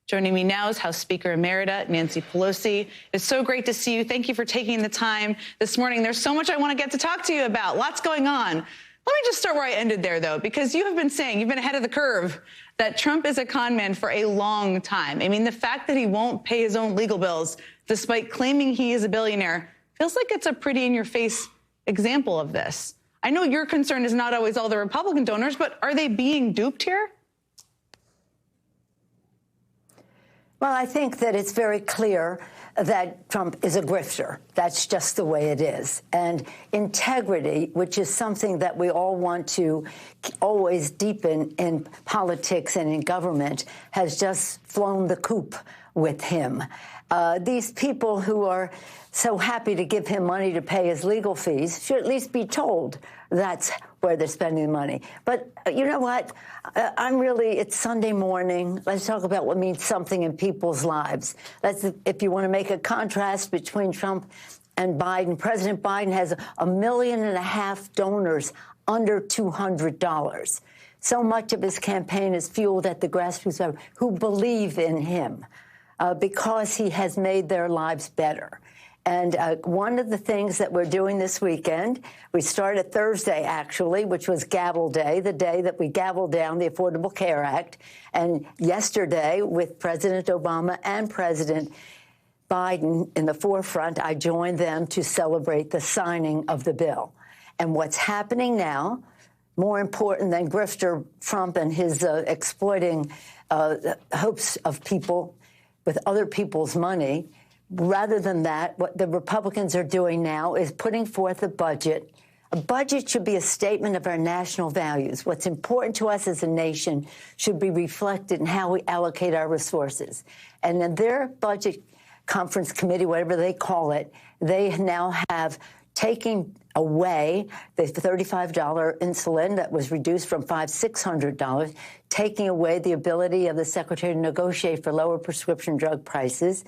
Joining me now is House Speaker Emerita Nancy Pelosi. It's so great to see you. Thank you for taking the time this morning. There's so much I want to get to talk to you about. Lots going on. Let me just start where I ended there, though, because you have been saying, you've been ahead of the curve, that Trump is a con man for a long time. I mean, the fact that he won't pay his own legal bills, despite claiming he is a billionaire, feels like it's a pretty in-your-face example of this. I know your concern is not always all the Republican donors, but are they being duped here? Well, I think that it's very clear that Trump is a grifter. That's just the way it is. And integrity, which is something that we all want to always deepen in politics and in government, has just flown the coop with him. These people who are so happy to give him money to pay his legal fees should at least be told that's where they're spending the money. But you know what? It's Sunday morning. Let's talk about what means something in people's lives. If you want to make a contrast between Trump and Biden, President Biden has 1.5 million donors under $200. So much of his campaign is fueled at the grassroots level who believe in him because he has made their lives better. And one of the things that we're doing this weekend, we started Thursday, actually, which was Gavel Day, the day that we gavelled down the Affordable Care Act. And yesterday, with President Obama and President Biden in the forefront, I joined them to celebrate the signing of the bill. And what's happening now, more important than grifter Trump and his exploiting hopes of people with other people's money, rather than that, what the Republicans are doing now is putting forth a budget. A budget should be a statement of our national values. What's important to us as a nation should be reflected in how we allocate our resources. And in their budget conference committee, whatever they call it, they now have taken away the $35 insulin that was reduced from $600, taking away the ability of the secretary to negotiate for lower prescription drug prices,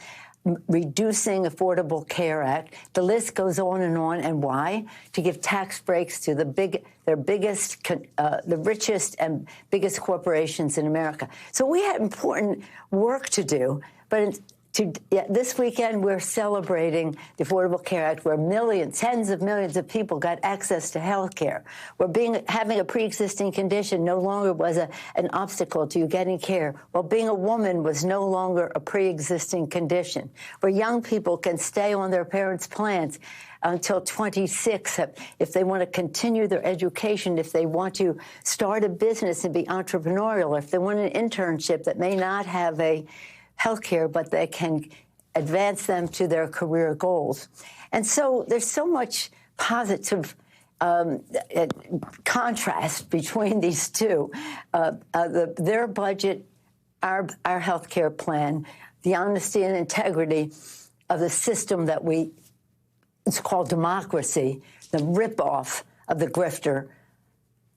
reducing Affordable Care Act. The list goes on. And why? To give tax breaks to the richest and biggest corporations in America. So we had important work to do, but this weekend, we're celebrating the Affordable Care Act, where tens of millions of people got access to health care, where having a pre-existing condition no longer was an obstacle to you getting care, while being a woman was no longer a pre-existing condition, where young people can stay on their parents' plans until 26 if they want to continue their education, if they want to start a business and be entrepreneurial, or if they want an internship that may not have a healthcare, but they can advance them to their career goals. And so there's so much positive contrast between these two. Their budget, our healthcare plan, the honesty and integrity of the system that it's called democracy, the ripoff of the grifter,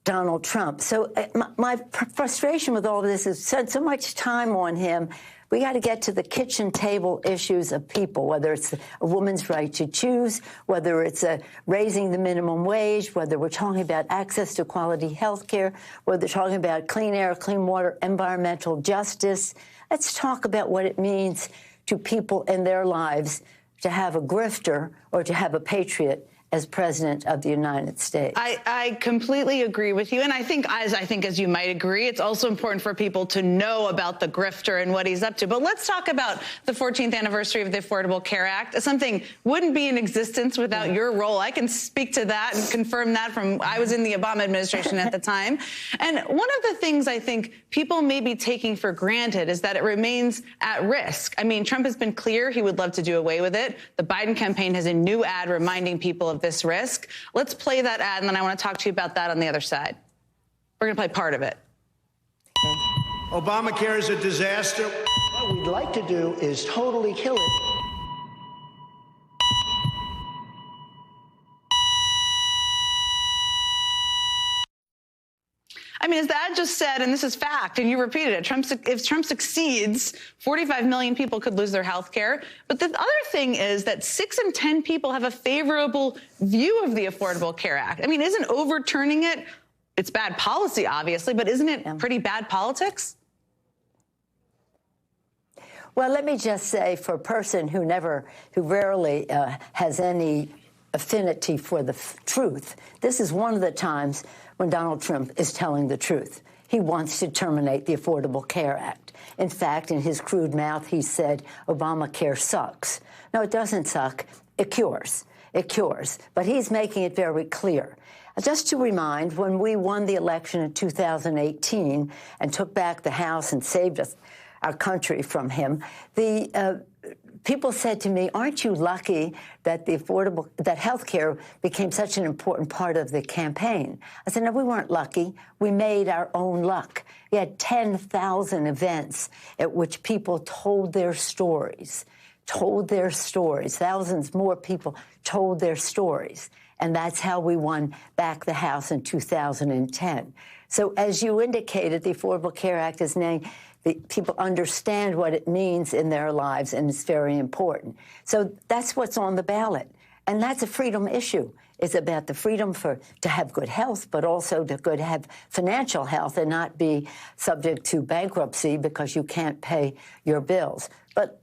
Donald Trump. So my frustration with all of this is spent so much time on him. We got to get to the kitchen table issues of people, whether it's a woman's right to choose, whether it's raising the minimum wage, whether we're talking about access to quality health care, whether we're talking about clean air, clean water, environmental justice. Let's talk about what it means to people in their lives to have a grifter or to have a patriot as president of the United States. I completely agree with you. And I think as you might agree, it's also important for people to know about the grifter and what he's up to. But let's talk about the 14th anniversary of the Affordable Care Act. Something wouldn't be in existence without your role. I can speak to that and confirm that I was in the Obama administration at the time. And one of the things I think people may be taking for granted is that it remains at risk. I mean, Trump has been clear he would love to do away with it. The Biden campaign has a new ad reminding people of this risk. Let's play that ad, and then I want to talk to you about that on the other side. We're going to play part of it. Obamacare is a disaster. What we'd like to do is totally kill it. I mean, as the ad just said, and this is fact, and you repeated it, if Trump succeeds, 45 million people could lose their health care. But the other thing is that 6 in 10 people have a favorable view of the Affordable Care Act. I mean, isn't overturning it, it's bad policy, obviously, but isn't it pretty bad politics? Well, let me just say, for a person who rarely has any affinity for the truth, this is one of the times when Donald Trump is telling the truth. He wants to terminate the Affordable Care Act. In fact, in his crude mouth, he said Obamacare sucks. No, it doesn't suck. It cures. It cures. But he's making it very clear. Just to remind, when we won the election in 2018 and took back the House and saved our country from him, people said to me, aren't you lucky that that health care became such an important part of the campaign? I said, no, we weren't lucky. We made our own luck. We had 10,000 events at which people told their stories. Thousands more people told their stories. And that's how we won back the House in 2010. So as you indicated, the Affordable Care Act is named. People understand what it means in their lives, and it's very important. So that's what's on the ballot. And that's a freedom issue. It's about the freedom to have good health, but also to have financial health and not be subject to bankruptcy because you can't pay your bills. But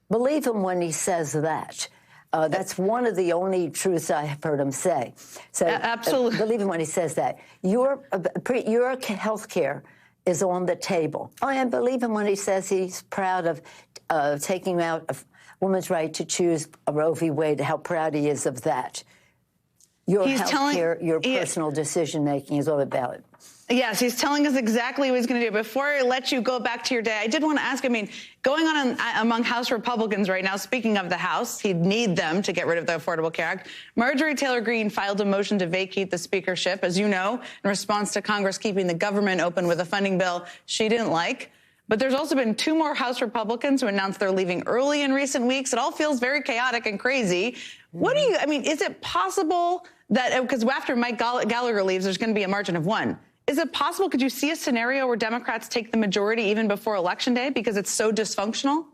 believe him when he says that. That's one of the only truths I have heard him say. So absolutely. Believe him when he says that. Your health care is on the table. Oh, and believe him when he says he's proud of taking out a woman's right to choose a Roe v. Wade, how proud he is of that. Your health care, your personal decision-making is all about it. Yes, he's telling us exactly what he's going to do. Before I let you go back to your day, I did want to ask, going on among House Republicans right now, speaking of the House, he'd need them to get rid of the Affordable Care Act. Marjorie Taylor Greene filed a motion to vacate the speakership, as you know, in response to Congress keeping the government open with a funding bill she didn't like. But there's also been 2 more House Republicans who announced they're leaving early in recent weeks. It all feels very chaotic and crazy. What do you, is it possible that, because after Mike Gallagher leaves, there's going to be a margin of 1. Is it possible, could you see a scenario where Democrats take the majority even before Election Day because it's so dysfunctional?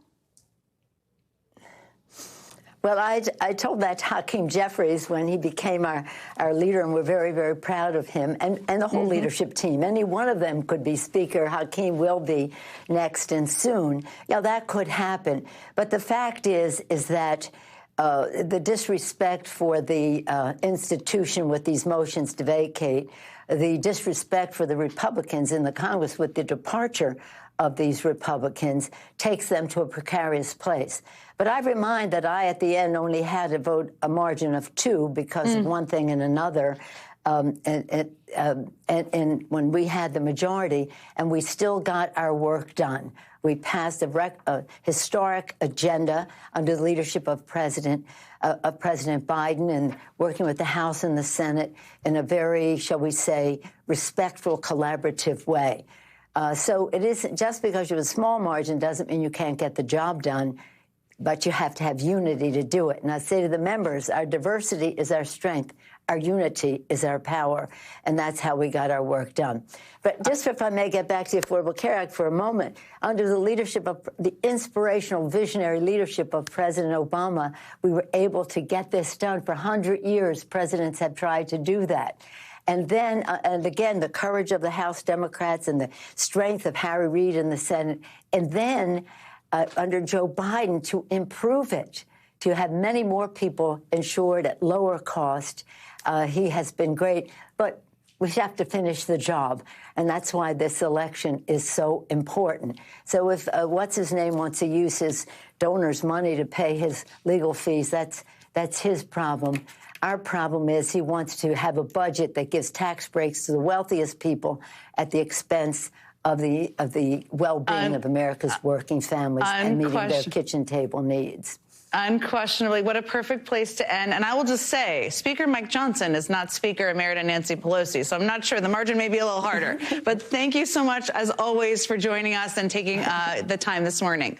Well, I told that to Hakeem Jeffries when he became our leader, and we're very, very proud of him and the whole leadership team. Any one of them could be Speaker. Hakeem will be next and soon. That could happen. But the fact is that the disrespect for the institution with these motions to vacate, the disrespect for the Republicans in the Congress with the departure of these Republicans takes them to a precarious place. But I remind that I, at the end, only had to vote a margin of 2 because of one thing and another. And when we had the majority, and we still got our work done. We passed a historic agenda under the leadership of President Biden, and working with the House and the Senate in a very, shall we say, respectful, collaborative way. So it isn't just because you have a small margin doesn't mean you can't get the job done, but you have to have unity to do it. And I say to the members, our diversity is our strength. Our unity is our power, and that's how we got our work done. But just if I may get back to the Affordable Care Act for a moment, under the leadership of the inspirational, visionary leadership of President Obama, we were able to get this done. For 100 years, presidents have tried to do that. And then, and again, the courage of the House Democrats and the strength of Harry Reid in the Senate, and then under Joe Biden to improve it, to have many more people insured at lower cost. He has been great, but we have to finish the job, and that's why this election is so important. So if what's-his-name wants to use his donors' money to pay his legal fees, that's his problem. Our problem is he wants to have a budget that gives tax breaks to the wealthiest people at the expense of the well-being of America's working families and meeting their kitchen table needs. Unquestionably, what a perfect place to end. And I will just say, Speaker Mike Johnson is not Speaker Emerita Nancy Pelosi, so I'm not sure. The margin may be a little harder. But thank you so much, as always, for joining us and taking the time this morning.